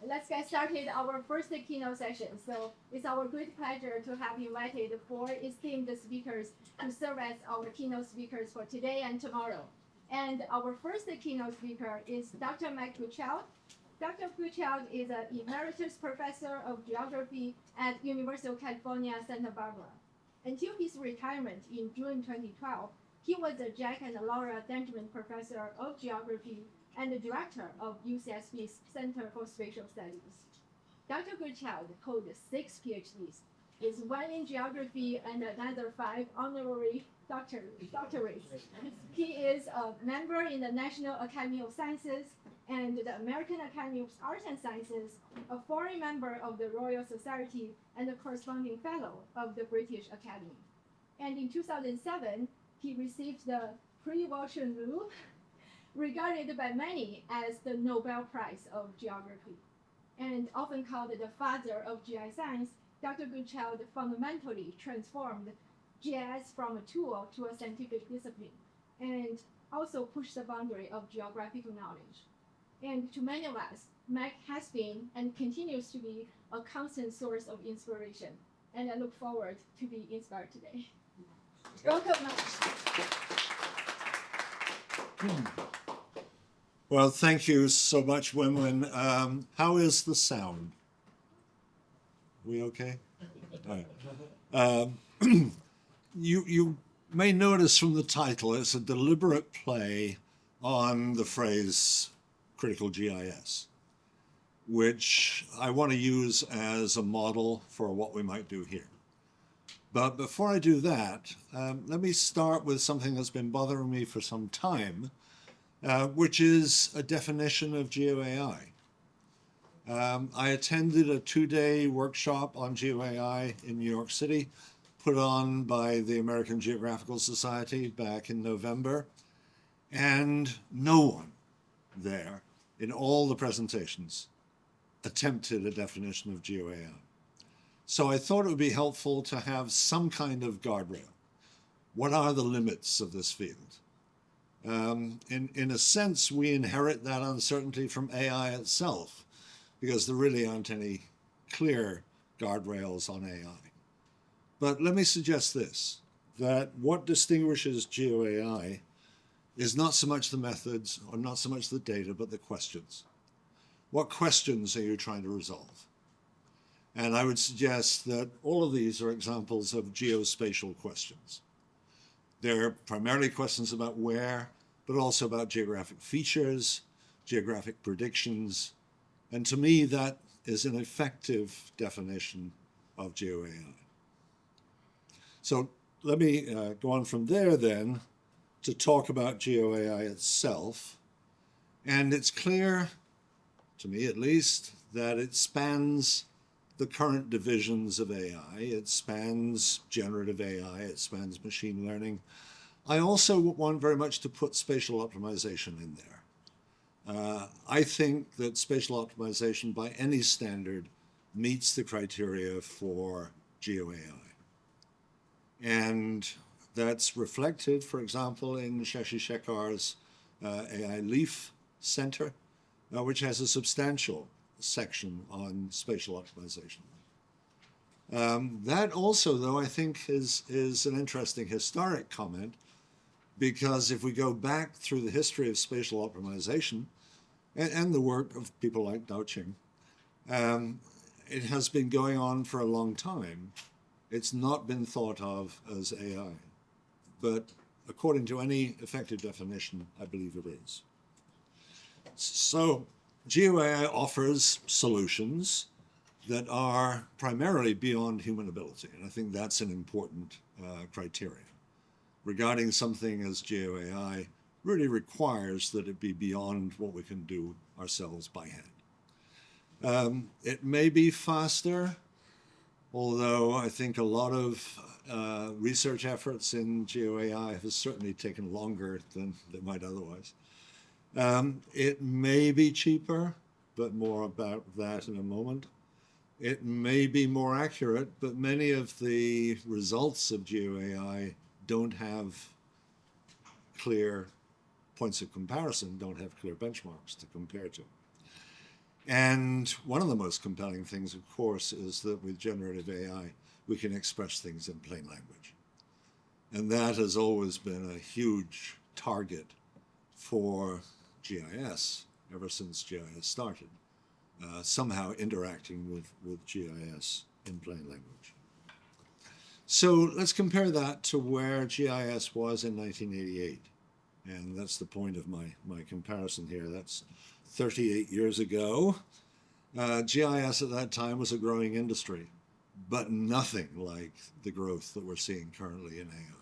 let's get started our first keynote session. So it's our great pleasure to have invited 4 esteemed speakers to serve as our keynote speakers for today and tomorrow. And our first keynote speaker is Dr. Mike Goodchild. Dr. Goodchild is an emeritus professor of geography at University of California, Santa Barbara. Until his retirement in June 2012, he was the Jack and Laura Benjamin Professor of Geography and the director of UCSB's Center for Spatial Studies. Dr. Goodchild holds 6 PhDs, is 1 in geography and another 5 honorary doctorates. He is a member in the National Academy of Sciences and the American Academy of Arts and Sciences, a foreign member of the Royal Society, and a corresponding fellow of the British Academy. And in 2007, he received the Prix Victor, regarded by many as the Nobel Prize of Geography. And often called the father of GI science, Dr. Goodchild fundamentally transformed GIS from a tool to a scientific discipline, and also pushed the boundary of geographical knowledge. And to many of us, Mike has been and continues to be a constant source of inspiration, and I look forward to be inspired today. Welcome, Mike. Well, thank you so much, Win-Win. How is the sound? We okay? All right. You may notice from the title, it's a deliberate play on the phrase critical GIS, which I want to use as a model for what we might do here. But before I do that, let me start with something that's been bothering me for some time, which is a definition of GeoAI. I attended a 2-day workshop on GeoAI in New York City, put on by the American Geographical Society back in November, and no one there in all the presentations attempted a definition of GeoAI. So I thought it would be helpful to have some kind of guardrail. What are the limits of this field? In a sense, we inherit that uncertainty from AI itself, because there really aren't any clear guardrails on AI. But let me suggest this, that what distinguishes GeoAI is not so much the methods or not so much the data, but the questions. What questions are you trying to resolve? And I would suggest that all of these are examples of geospatial questions. They're primarily questions about where, but also about geographic features, geographic predictions. And to me, that is an effective definition of GeoAI. So let me go on from there then to talk about GeoAI itself. And it's clear, to me at least, that it spans the current divisions of AI. It spans generative AI, it spans machine learning. I also want very much to put spatial optimization in there. I think that spatial optimization by any standard meets the criteria for GeoAI. And that's reflected, for example, in Shashi Shekhar's AI Leaf Center, which has a substantial section on spatial optimization. That also, though, I think is an interesting historic comment, because if we go back through the history of spatial optimization and the work of people like Dao Qing, it has been going on for a long time. It's not been thought of as AI, but according to any effective definition, I believe it is. So GeoAI offers solutions that are primarily beyond human ability, and I think that's an important criteria. Regarding something as GeoAI really requires that it be beyond what we can do ourselves by hand. It may be faster, although I think a lot of research efforts in GeoAI have certainly taken longer than they might otherwise. It may be cheaper, but more about that in a moment. It may be more accurate, but many of the results of GeoAI don't have clear points of comparison, don't have clear benchmarks to compare to. And one of the most compelling things, of course, is that with generative AI, we can express things in plain language. And that has always been a huge target for GIS ever since GIS started, somehow interacting with GIS in plain language. So let's compare that to where GIS was in 1988. And that's the point of my comparison here. That's 38 years ago. GIS at that time was a growing industry, but nothing like the growth that we're seeing currently in AI.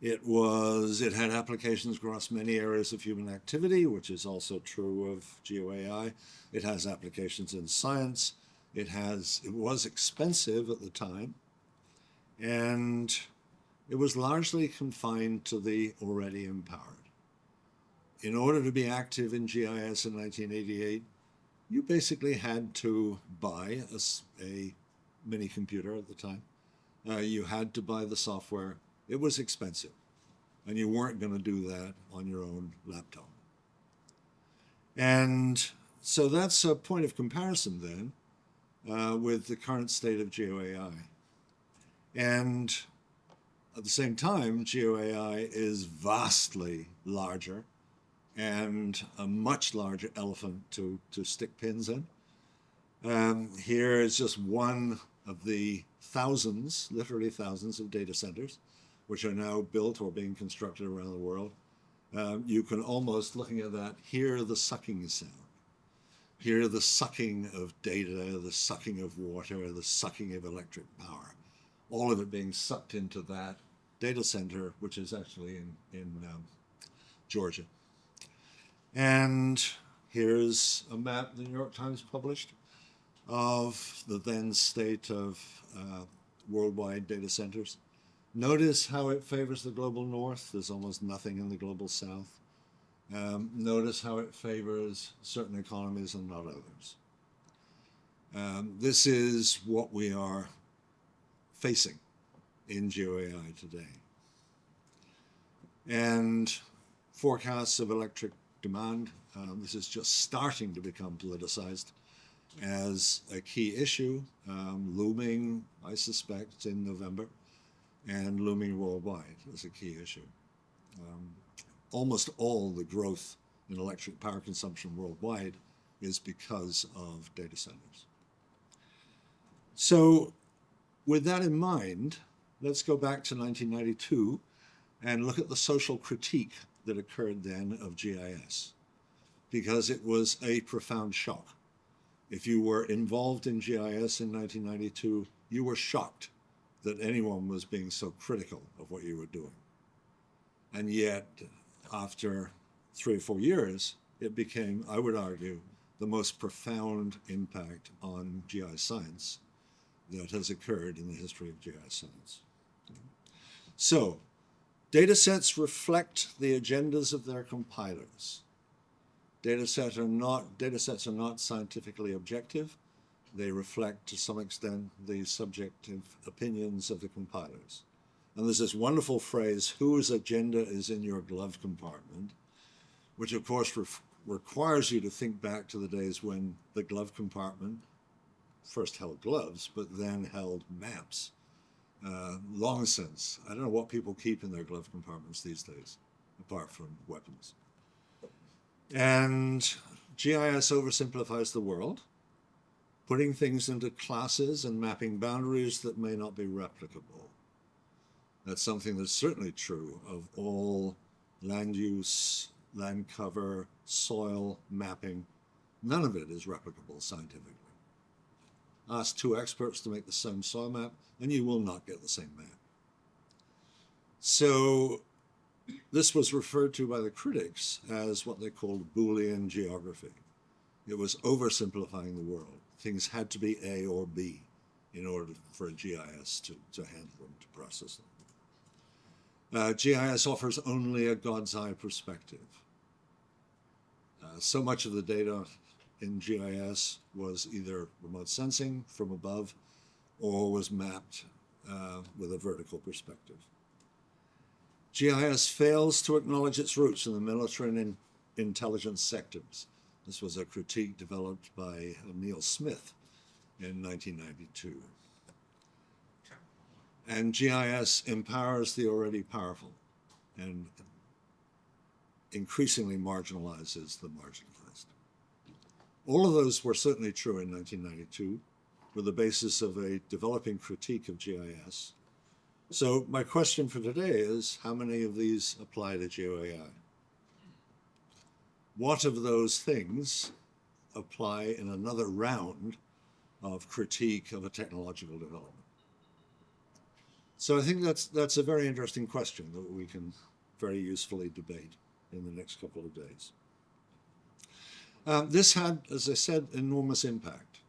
It had applications across many areas of human activity, which is also true of GeoAI. It has applications in science. It was expensive at the time, and it was largely confined to the already empowered. In order to be active in GIS in 1988, you basically had to buy a mini computer at the time. You had to buy the software. It was expensive, and you weren't going to do that on your own laptop. And so that's a point of comparison then with the current state of GeoAI. And at the same time, GeoAI is vastly larger and a much larger elephant to stick pins in. Here is just one of the thousands, literally thousands of data centers, which are now built or being constructed around the world. You can almost, looking at that, hear the sucking sound. Hear the sucking of data, the sucking of water, the sucking of electric power. All of it being sucked into that data center, which is actually in Georgia. And here's a map the New York Times published of the then state of worldwide data centers. Notice how it favors the global north. There's almost nothing in the global south. Notice how it favors certain economies and not others. This is what we are facing in GeoAI today. And forecasts of electric demand, this is just starting to become politicized as a key issue, looming, I suspect, in November, and looming worldwide as a key issue. Almost all the growth in electric power consumption worldwide is because of data centers. So with that in mind, let's go back to 1992 and look at the social critique that occurred then of GIS, because it was a profound shock. If you were involved in GIS in 1992, you were shocked that anyone was being so critical of what you were doing. And yet, after 3 or 4 years, it became, I would argue, the most profound impact on GI science that has occurred in the history of GI science. So, data sets reflect the agendas of their compilers. Data sets are not scientifically objective. They reflect, to some extent, the subjective opinions of the compilers. And there's this wonderful phrase, whose agenda is in your glove compartment, which of course requires you to think back to the days when the glove compartment first held gloves, but then held maps. Long since, I don't know what people keep in their glove compartments these days, apart from weapons. And GIS oversimplifies the world, putting things into classes and mapping boundaries that may not be replicable. That's something that's certainly true of all land use, land cover, soil mapping. None of it is replicable scientifically. Ask 2 experts to make the same soil map, and you will not get the same map. So this was referred to by the critics as what they called Boolean geography. It was oversimplifying the world. Things had to be A or B in order for a GIS to handle them, to process them. GIS offers only a God's eye perspective. So much of the data in GIS was either remote sensing from above or was mapped with a vertical perspective. GIS fails to acknowledge its roots in the military and intelligence sectors. This was a critique developed by Neil Smith in 1992. And GIS empowers the already powerful and increasingly marginalizes the marginalized. All of those were certainly true in 1992, were the basis of a developing critique of GIS. So my question for today is, how many of these apply to GeoAI? What of those things apply in another round of critique of a technological development? So I think that's a very interesting question that we can very usefully debate in the next couple of days. This had, as I said, enormous impact.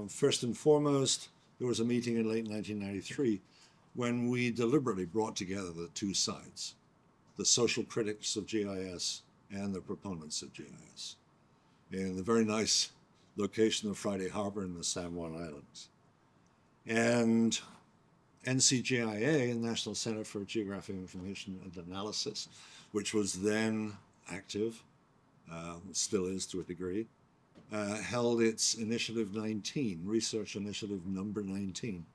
First and foremost, there was a meeting in late 1993 when we deliberately brought together the two sides, the social critics of GIS and the proponents of GIS, in the very nice location of Friday Harbor in the San Juan Islands. And NCGIA, the National Center for Geographic Information and Analysis, which was then active, still is to a degree, held its Initiative 19, Research Initiative number 19,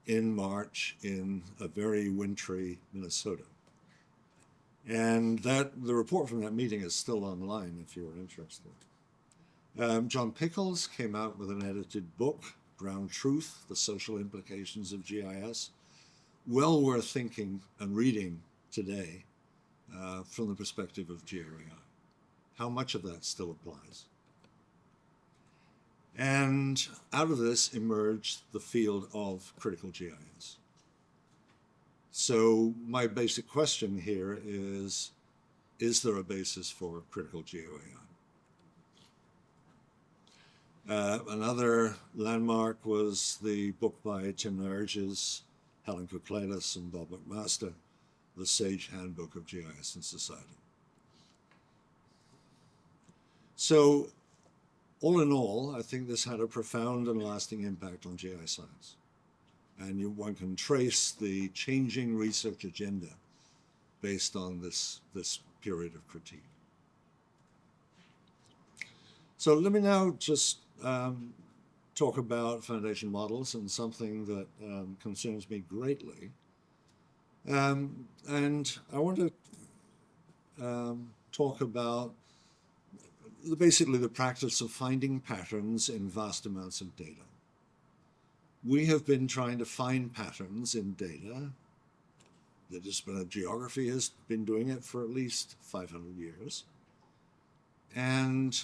in March in a very wintry Minnesota. And the report from that meeting is still online if you're interested. John Pickles came out with an edited book, Ground Truth, The Social Implications of GIS, well worth thinking and reading today from the perspective of GeoAI. How much of that still applies? And out of this emerged the field of critical GIS. So my basic question here is there a basis for critical GeoAI? Another landmark was the book by Tim Nerges, Helen Kouklelis, and Bob McMaster, The Sage Handbook of GIS in Society. So all in all, I think this had a profound and lasting impact on GI science. And one can trace the changing research agenda based on this period of critique. So let me now just talk about foundation models and something that concerns me greatly. And I want to talk about basically the practice of finding patterns in vast amounts of data. We have been trying to find patterns in data. The discipline of geography has been doing it for at least 500 years. And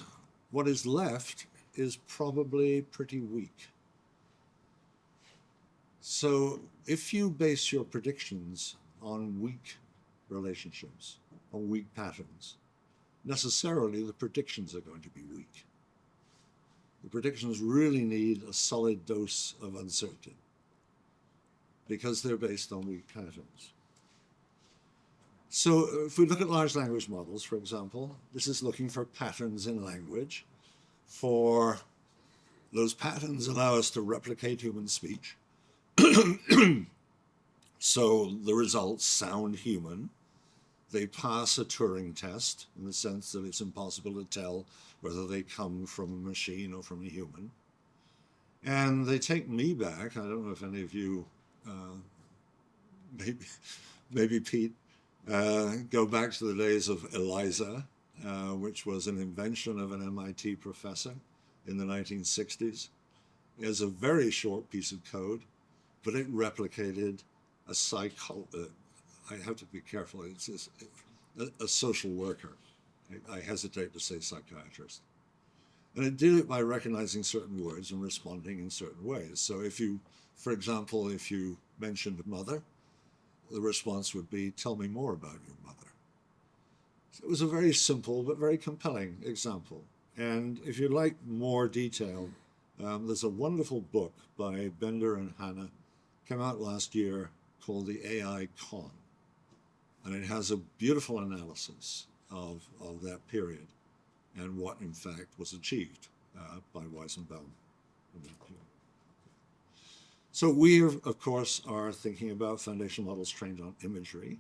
what is left is probably pretty weak. So if you base your predictions on weak relationships, on weak patterns, necessarily the predictions are going to be weak. The predictions really need a solid dose of uncertainty because they're based on weak patterns. So if we look at large language models, for example, this is looking for patterns in language. For those patterns allow us to replicate human speech. So the results sound human. They pass a Turing test in the sense that it's impossible to tell whether they come from a machine or from a human. And they take me back. I don't know if any of you, maybe Pete, go back to the days of ELIZA, which was an invention of an MIT professor in the 1960s. It was a very short piece of code, but it replicated a I have to be careful, it's a social worker. I hesitate to say psychiatrist. And it did it by recognizing certain words and responding in certain ways. So if you, for example, if you mentioned mother, the response would be, tell me more about your mother. So it was a very simple but very compelling example. And if you'd like more detail, there's a wonderful book by Bender and Hanna, came out last year, called The AI Con. And it has a beautiful analysis of that period and what, in fact, was achieved by Weizenbaum in that period. So we, of course, are thinking about foundation models trained on imagery.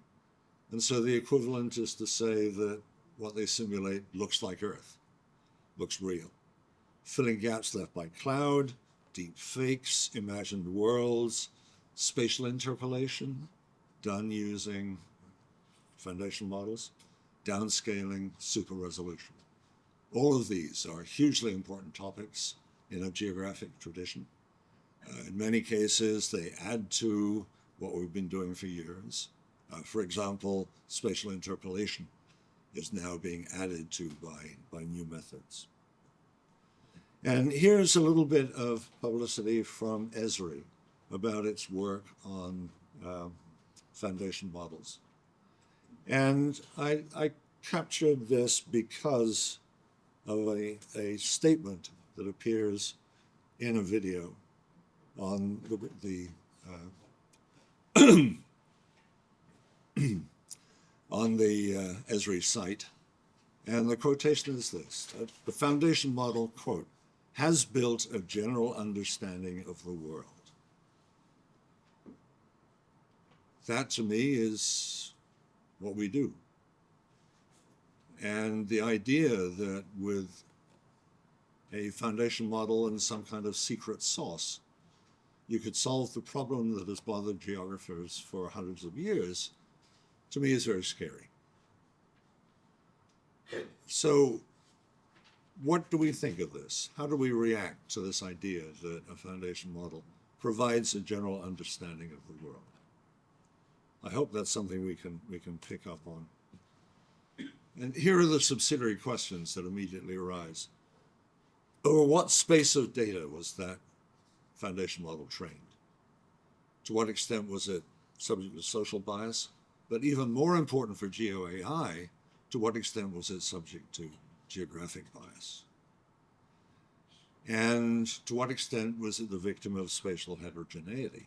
And so the equivalent is to say that what they simulate looks like Earth. looks real. Filling gaps left by cloud, deep fakes, imagined worlds, spatial interpolation, done using foundation models, downscaling, super resolution. All of these are hugely important topics in a geographic tradition. In many cases, they add to what we've been doing for years. For example, spatial interpolation is now being added to by new methods. And here's a little bit of publicity from Esri about its work on foundation models. And I captured this because of a statement that appears in a video on the on the Esri site. And the quotation is this: the foundation model, quote, has built a general understanding of the world. That, to me, is what we do. And the idea that with a foundation model and some kind of secret sauce, you could solve the problem that has bothered geographers for hundreds of years, to me is very scary. So what do we think of this? How do we react to this idea that a foundation model provides a general understanding of the world? I hope that's something we can pick up on. And here are the subsidiary questions that immediately arise. Over what space of data was that foundation model trained? To what extent was it subject to social bias? But even more important for GeoAI, to what extent was it subject to geographic bias? And to what extent was it the victim of spatial heterogeneity?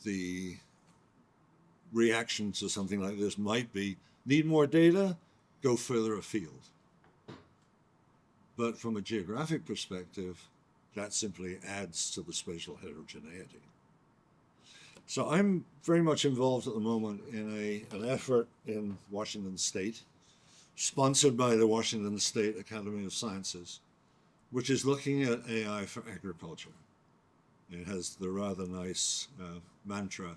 The reaction to something like this might be, need more data? Go further afield. But from a geographic perspective, that simply adds to the spatial heterogeneity. So I'm very much involved at the moment in an effort in Washington State, sponsored by the Washington State Academy of Sciences, which is looking at AI for agriculture. It has the rather nice mantra,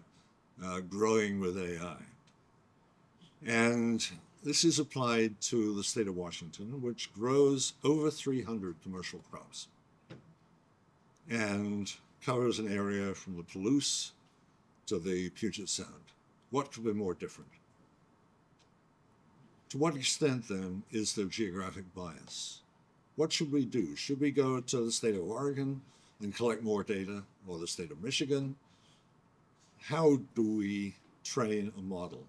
growing with AI. And this is applied to the state of Washington, which grows over 300 commercial crops and covers an area from the Palouse to the Puget Sound. What could be more different? To what extent, then, is there geographic bias? What should we do? Should we go to the state of Oregon and collect more data, or the state of Michigan? How do we train a model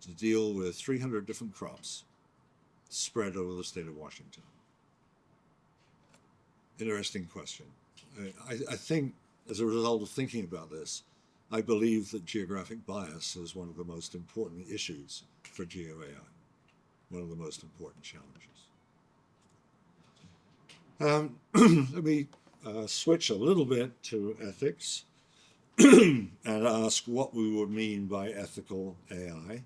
to deal with 300 different crops spread over the state of Washington? Interesting question. I think, as a result of thinking about this, I believe that geographic bias is one of the most important issues for GeoAI, one of the most important challenges. Let me switch a little bit to ethics and ask what we would mean by ethical AI.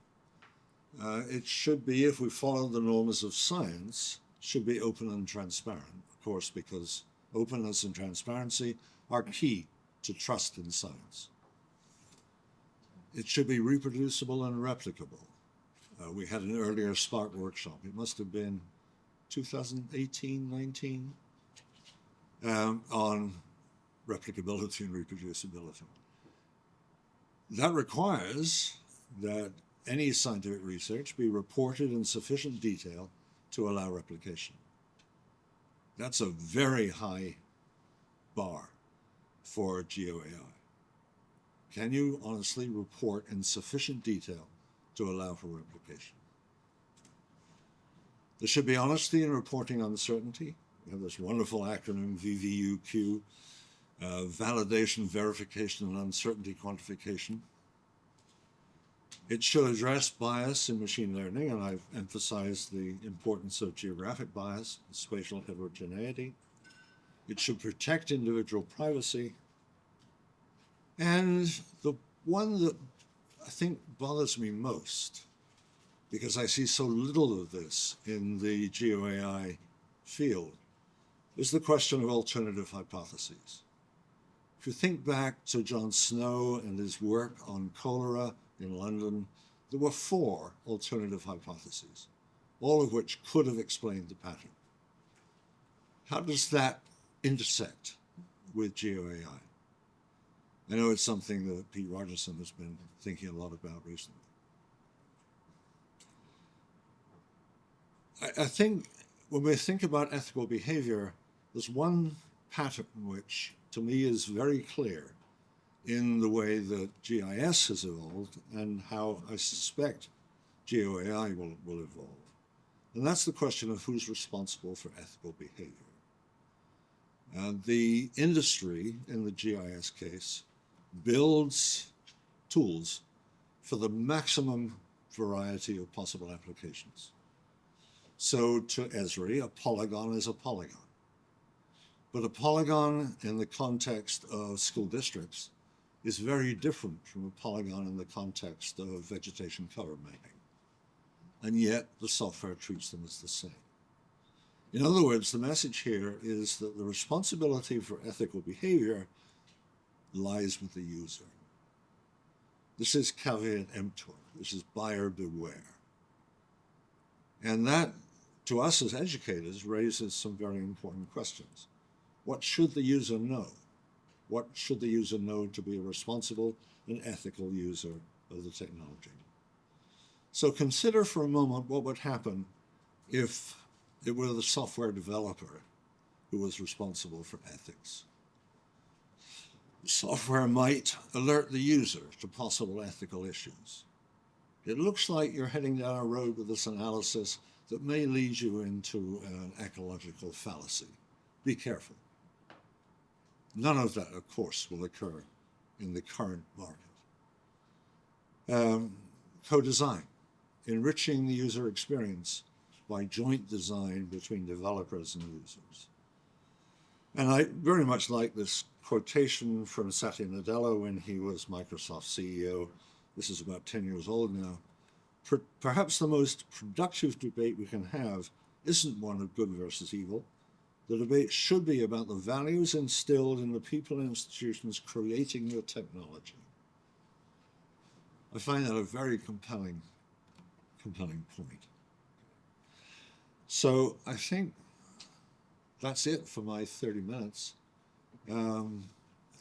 It should be, if we follow the norms of science, should be open and transparent, of course, because openness and transparency are key to trust in science. It should be reproducible and replicable. We had an earlier SPARC workshop. It must have been 2018-19 on replicability and reproducibility. That requires that any scientific research be reported in sufficient detail to allow replication. That's a very high bar for GeoAI. Can you honestly report in sufficient detail to allow for replication? There should be honesty in reporting uncertainty. We have this wonderful acronym, VVUQ, validation, verification, and uncertainty quantification. It should address bias in machine learning, and I've emphasized the importance of geographic bias and spatial heterogeneity. It should protect individual privacy. And the one that I think bothers me most because I see so little of this in the GeoAI field, is the question of alternative hypotheses. If you think back to John Snow and his work on cholera in London, there were 4 alternative hypotheses, all of which could have explained the pattern. How does that intersect with GeoAI? I know it's something that Pete Rogerson has been thinking a lot about recently. I think when we think about ethical behavior, there's one pattern which, to me, is very clear in the way that GIS has evolved and how I suspect GeoAI will evolve. And that's the question of who's responsible for ethical behavior. The industry, in the GIS case, builds tools for the maximum variety of possible applications. So to Esri, a polygon is a polygon. But a polygon in the context of school districts is very different from a polygon in the context of vegetation cover mapping. And yet the software treats them as the same. In other words, the message here is that the responsibility for ethical behavior lies with the user. This is caveat emptor. This is buyer beware. And that, to us as educators, raises some very important questions. What should the user know? What should the user know to be a responsible and ethical user of the technology? So consider for a moment what would happen if it were the software developer who was responsible for ethics. The software might alert the user to possible ethical issues. It looks like you're heading down a road with this analysis that may lead you into an ecological fallacy. Be careful. None of that, of course, will occur in the current market. Co-design, enriching the user experience by joint design between developers and users. And I very much like this quotation from Satya Nadella when he was Microsoft CEO. This is about 10 years old now. Perhaps the most productive debate we can have isn't one of good versus evil. The debate should be about the values instilled in the people and institutions creating the technology. I find that a very compelling point. So I think that's it for my 30 minutes.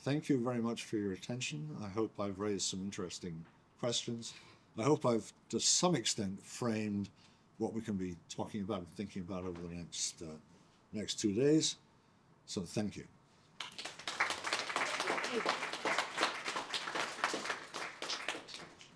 Thank you very much for your attention. I hope I've raised some interesting questions. I hope I've, to some extent, framed what we can be talking about and thinking about over the next 2 days. So thank you.